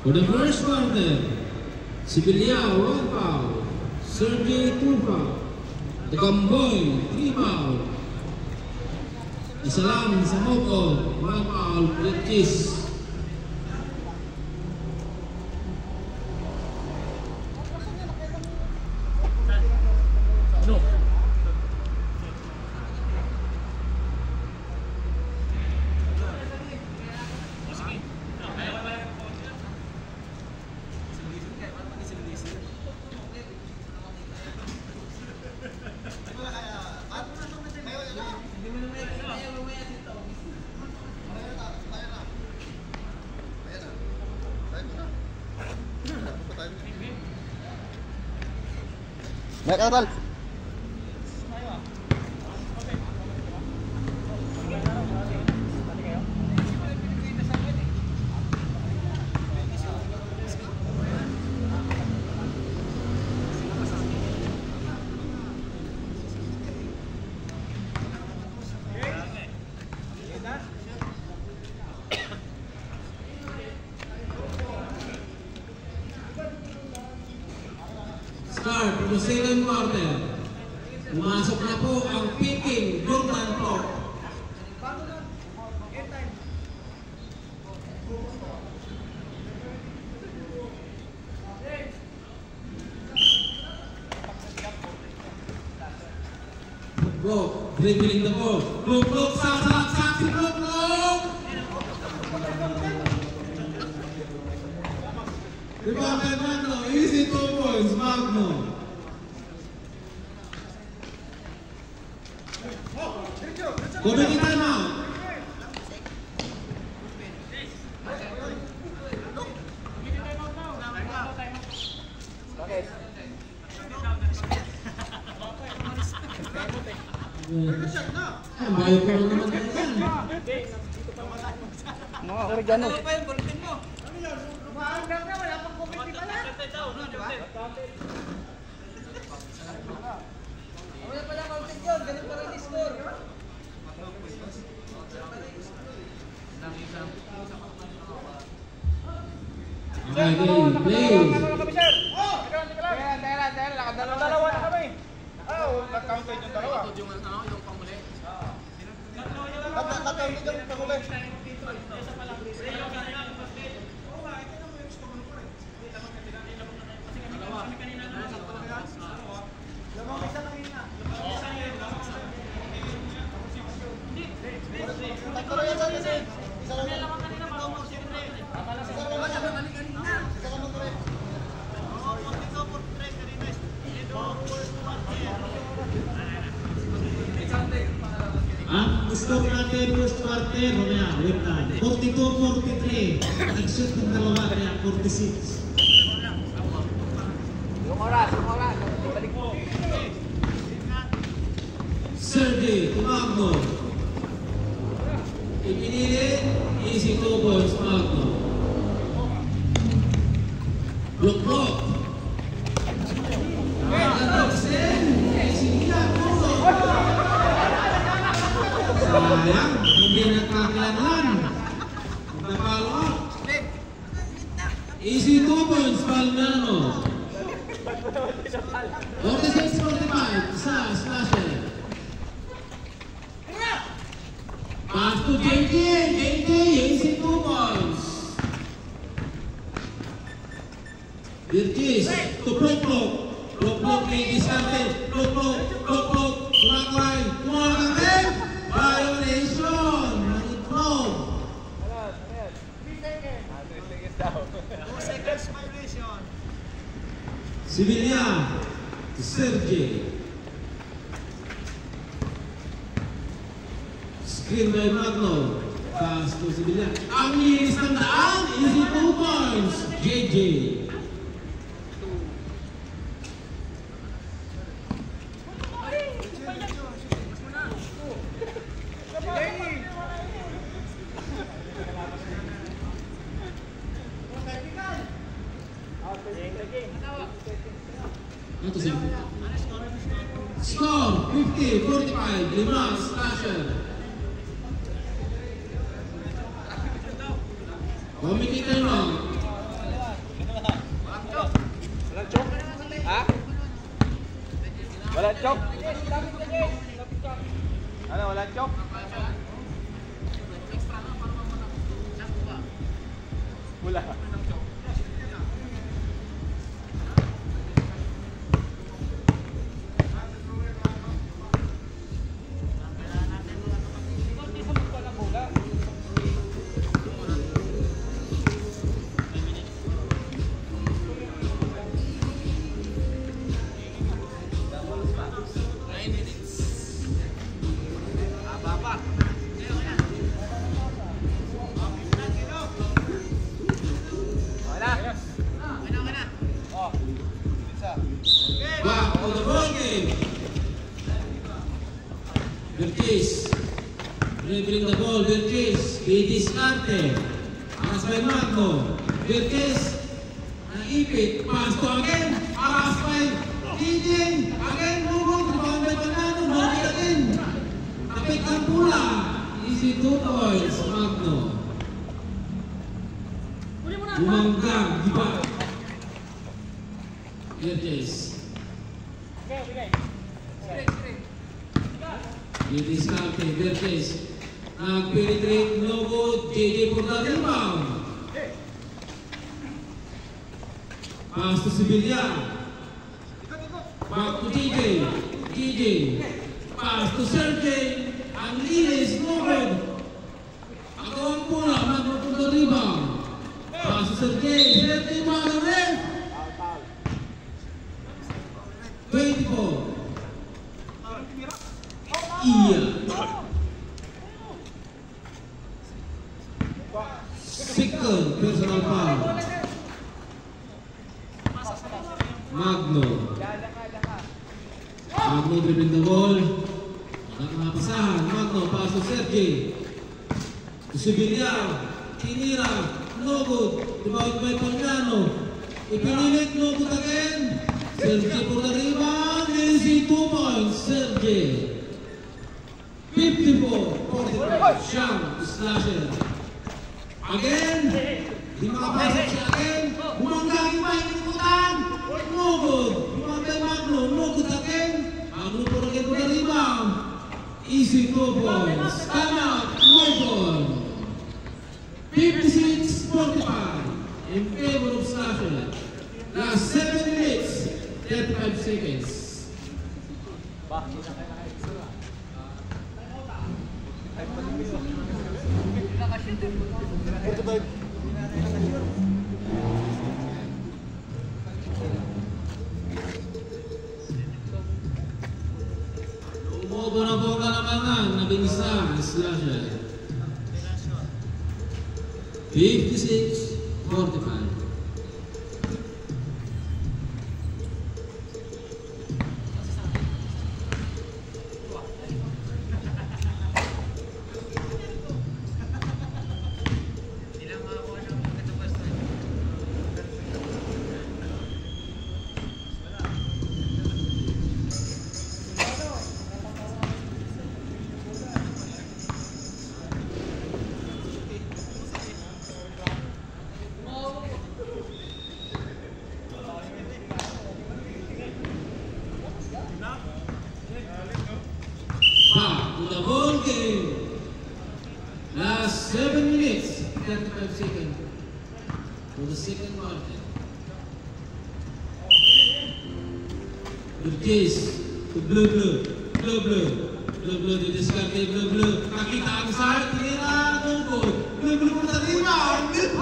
For the first quarter, Sibilia 1 foul, Sergey 2 foul, the Gamboy 3 foul, Isalam Samoko 1 foul, Ritis. Naik atal. Start for the second quarter. Pumasok na po ang picking Jordan Port. Look, dribbling the ball. Look, sak, si look. Rebounded Magno, easy 2 points, Magno. Gobert time out. Bayo ko lang naman yan. Mga oregano. Ano pa yung bulletin mo? Mahanggang na, wala pang comment di pala. Wala pala content yun, ganun pala yung score. Okay, play. Tera, nakadalawa na kami. Nag-counted yung dalawa. Yung panguli. Nag-counted yung panguli. Ang score natin first quarter, mamaya, wait lang. 42-43. Nag-shoot ng dalawa, kaya 46. Yung oras. Balik mo. Sergey, Magno. Ipinili, easy 2 points, Magno. Block. Sayang, hindi nagkakalanlan. Magpapalo up. Easy 2 points, Palmano. 46-45, isa, slasher. Pass to JJ, easy 2 points. Virgis, to Block, diskarte. Block, Tumakay, tumakay. Violation! Itlog! 2 seconds violation. Sibilia to Sergey. Screen by Magno. Pass to Sibilia. Ang linis ng daan, easy 2 points. JJ. Score 50-45, Limas, Slasher. Committee time long. Ha? Wala chok? Ano, wala chok? Wala. Back to the ball game. Bertis. Dribbling the ball, Bertis. Didiskarte. Pass by Magno. Bertis. Naipit. Pass to again. Pass by DJ. Again, move. Rebound by Panano. Move again. Tapik ang pula. Easy 2 points. Magno. Bumanggang. Diba? Bertis. Didiskarte, Bertis. Nag-penetrate, no good. JJ for the rebound. Pass to Sibilia. Back to DJ. DJ. Pass to Sergey. Ang linis, no good. Ako ang pula, Magno for the rebound. Pass to Sergey. Sergey, Magno rin. 24. Iya. Second personal foul. Magno. Magno dribbling the ball. Nakapasahan. Magno pass to Sergey. Sibilia. Tinira. No good. Rebound by Panano. Ipinilit. No good again. Sergey for the rebound. Easy 2 points. Sergey. 54-45. Sham. Slasher. Again. Di makapasok siya again. Bumanggang iba. Inukutan. No good. Rebound by Magno. No good again. Magno for the rebound. Easy 2 points. Time out. No ball. 56-45. In favor of Slasher. Last 7 minutes. 35 seconds. Umubo na po kalamangan na binisa Slasher. 56-45. Back to the ball game. Last 7 minutes, 35 seconds for the second quarter. Bertis to blue. Didiskarte blue. Nakita ang side, tinira, no good. Blue for the rebound, blue.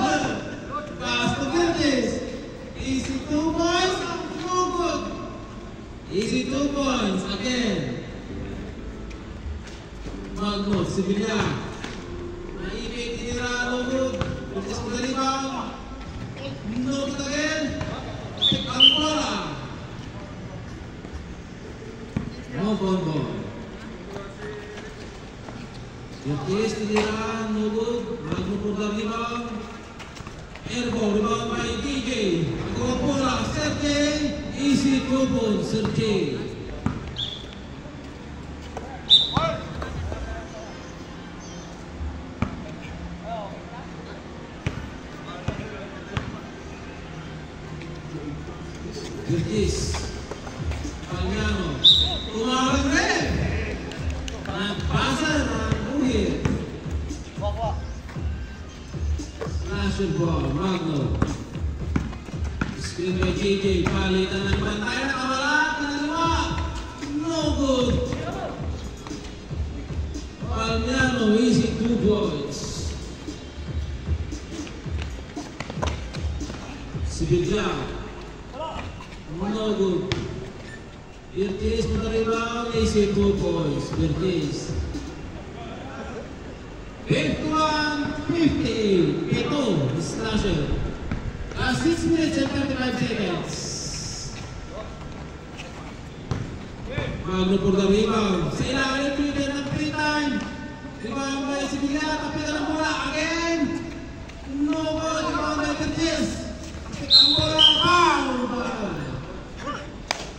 Pass to Bertis. Easy 2 points, no good. Easy 2 points again. Magno, Sibilia. Naibig, tinira, no good. Bertis for the rebound. No good again. Pick ang bola. No ball. Bertis, tinira, no good. Magno for the rebound. Airball, rebound by DJ. Ako ang bola, Sergey. Easy 2 points, Sergey. Burgess. Palmiano. Tumawag rin. Nagpasa ng buhit. Slasher ball. Magno. Screen by JJ. Palitan ng bantay. Nakawala. Kinaliwa. No good. Palmiano. Easy 2 points. Sibidya. No good. Burgess for the rebound. Easy 2 points. Burgess. 51-58. Ito, Slasher. Last 6 minutes and 35 seconds. Magno for the rebound. Sa ilalim, trigger ng 3 time. Rebound by Sibidya. Kapitan ng bola. Again. No good. Rebound by Burgess. Ang bola. Foul.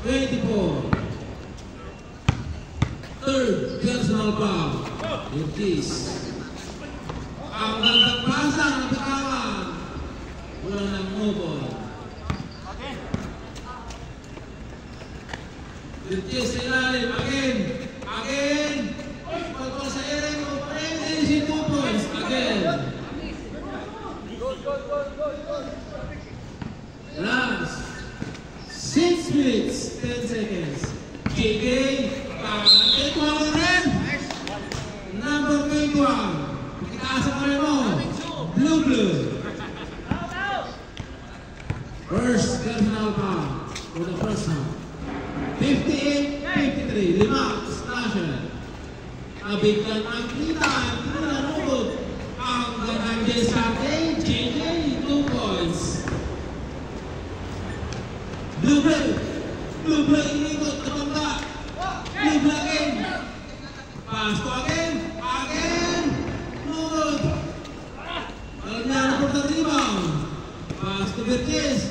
24. Third personal foul. Burgess. Ang gandang pasa ng katawan. Wala ng mobile. Burgess sa ilalim. Again. Again. Pagpal sa area mo. Easy 2 points. Again. Last 6 minutes, 10 seconds. JJ, ito ang rin. Number 21. Pakitaasa pa rin mo. Blue. First personal foul for the first half. 58-53. 5. Slasher. Abigyan ang kita. Tinanugod. Ang ganang desarte. JJ, 2 points. Blue, inikot, tumanda. Blue again. Pass to again. No good. Palmiano for the rebound. Pass to Burgess.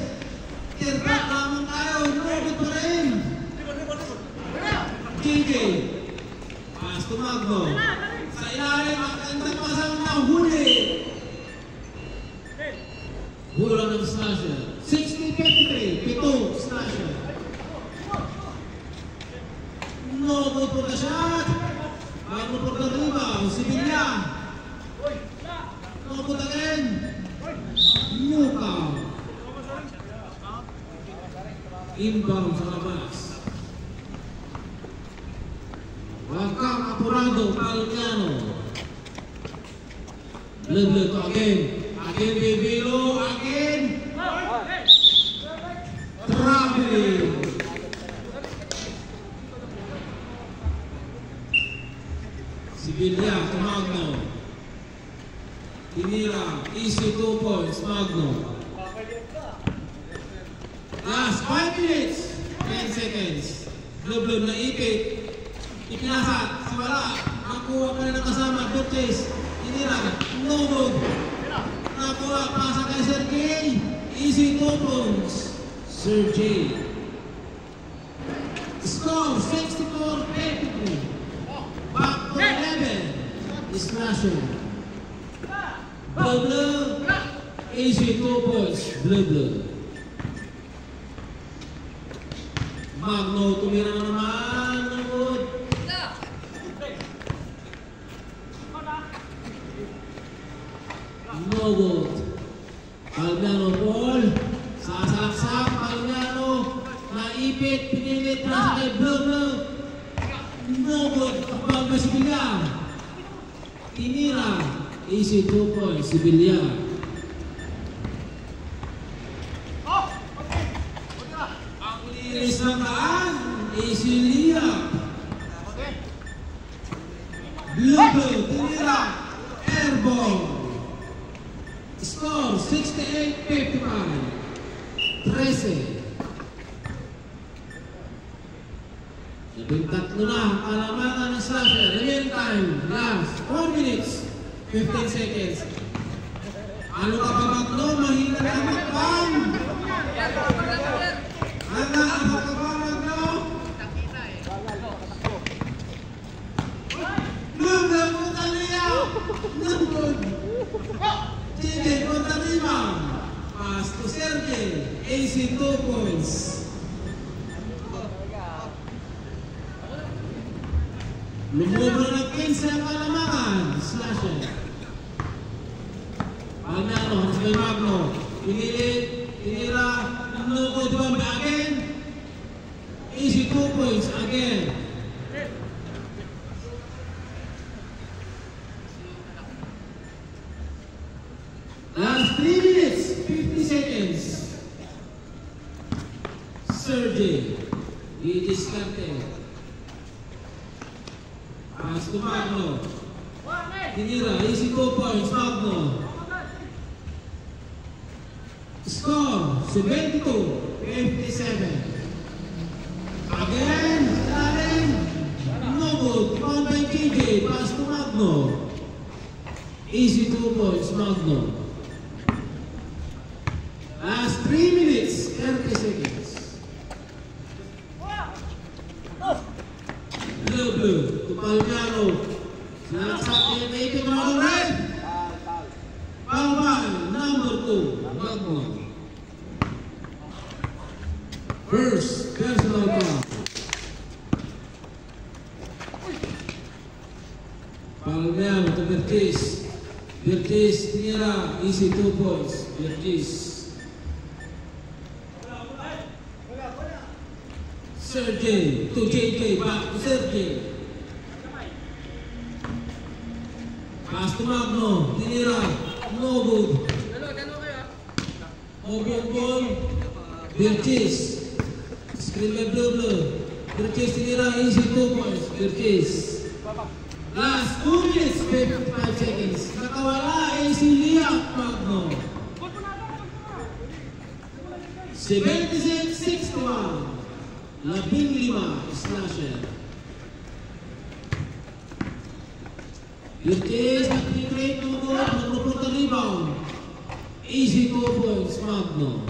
Tirpak naman tayo. No good pa rin. JJ. Pass to Magno. Sa ilalim, ang ganda pasang na huli. Hula ng Slasher. 60-53. 7. Slasher. No good for the shot. Magno for the rebound. Sibidya. No good again. Muka. Inbound sa labas. Huwag kang apurado. Palmiano. Blue to again. Again, Bibilo. Again. Traveling. Sibidya to Magno. Tinira. Easy 2 points. Magno. Last 5 minutes. 10 seconds. Blue na ipit. Ipinasa. Sa wala. Nakuha pa rin ang kasama. Burgess. Tinira. No good. Nakuha. Pasa kay Sergey. Easy 2 points. Sergey. Score 64-52. Back to 11. Slasher. Blue. Easy 2 points. Blue. Magno tumira na naman. No good. No good. Palmiano ball. Sasalaksak. Palmiano. Naipit. Pinilit. Nasa kay Blue. No good. Kapag ba Sibidya? Tinira. Easy 2 points. Sibidya. Ang linis ng daan. Easy Liya. Blue. Tinira. Airball. Score 68-55. 13. 13 na ang kalamangan ng Slasher. Real time. Last 4 minutes. 15 seconds. Ano ka ba Magno? Mahina na ang makpan. Ano ka ba Magno? Blue punta niya. Nandun. JJ punta rebound. Pass to Sergey. AC 2 points. Lumubra ng 15 ang kalamakan. Slasher. Palmiano, Hasbay Magno. Pinilit, tinira, nuko, Duwambe again. Easy 2 points again. Last 3 minutes, 50 seconds. Sergey, i-discarte. Pass to Magno. Tinira, easy 2 points, Magno. Score, 72-57. Again, Allen. No good, found by KJ, pass to Magno. Easy 2 points, Magno. Last 3 minutes, 30 seconds. Blue, to Palmiano. Sinaksak niya na ito mga red. Palmal, number 2, Magno. First, personal foul. Palmiano to Bertis. Bertis, tinira, easy 2 points. Bertis. Sergey to JJ, back to Sergey. Pass to Magno, tinira, no good. Open ball, Bertis. Screen by Blue. Bertis tinira, easy 2 points. Bertis. Last 2 minutes, 55 seconds. Nakawala, easy liyak, Magno. 76-61. 15, Slasher. Bertis, nag-create no good, nag-report ang rebound. Easy 2 points, Magno.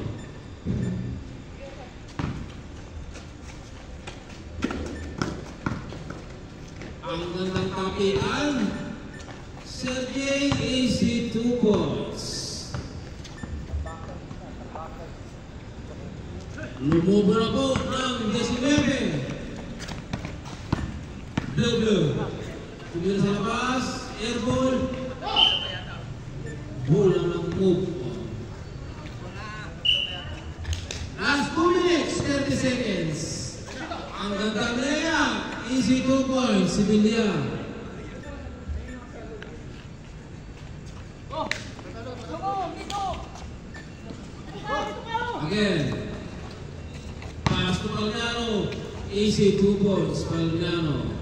Ang gandang tapian, Sergey, easy 2 points. Lumubra po ng 19. Blue. Tumira sa labas, airball. Bola ng move. Last 2 minutes, 30 seconds. Ang gandang layup, easy 2 points, Sibilia. Again. Pass to Palmiano, easy 2 points, Palmiano.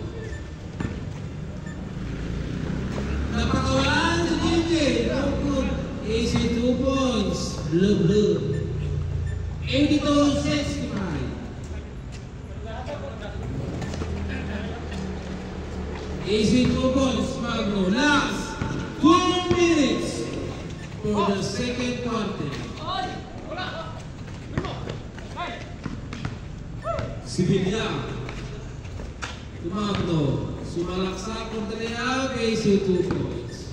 Napakawalan si JJ, no good, easy 2 points, Blue. 82-65. Easy 2 points, Magno. Last 2 minutes for the second quarter. Sibilia. Magno. Sumalaksak ng Talaya, easy 2 points.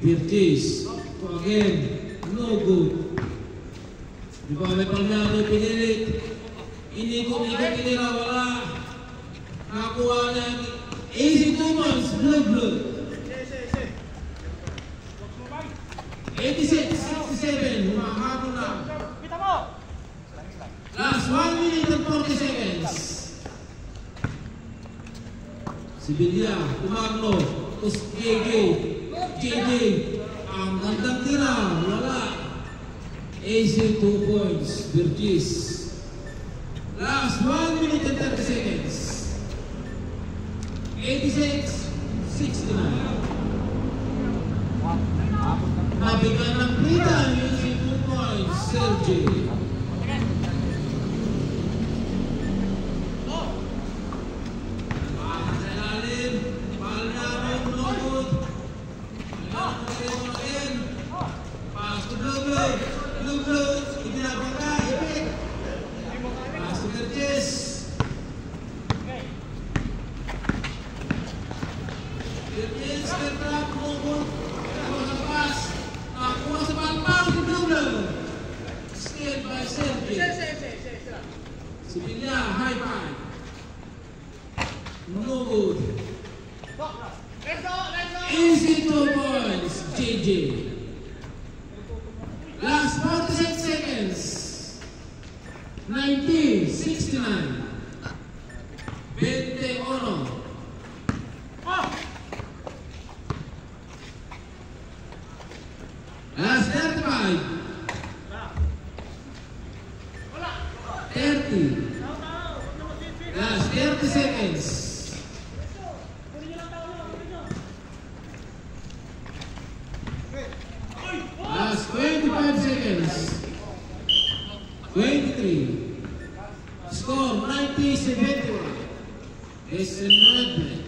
Bertis. Again, no good. Di ba may Palmiano pinilit? Inikot-ikot tinira, wala. Nakuha na. Easy 2 points, Blue. 86-67, humahabol na. Last 1 minute and 40 seconds. Sibilia, Magno, tapos JJ, ang gandang tira, wala. AC 2 points, Bertis. Last 1 minute and 30 seconds. 86-69. Nabigyan ng freedom, AC 2 points, Sergey. Sibilya, high five. No good. Easy 2 points, JJ. Last 46 seconds. 1969. 21. Last 35. 30. Last 30 seconds. Last 25 seconds. 23. Score 90-71. Disappointment.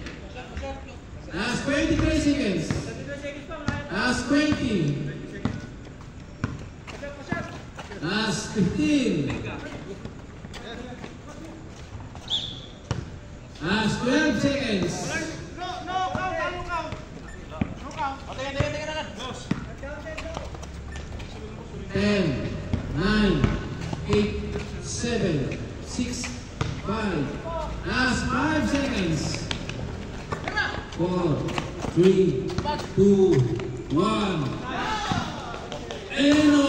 Last 23 seconds. Last 20. Last 15. Last 12 seconds. No count. 10, 9, 8, 7, 6, 5. Last 5 seconds. 4, 3, 2, 1. And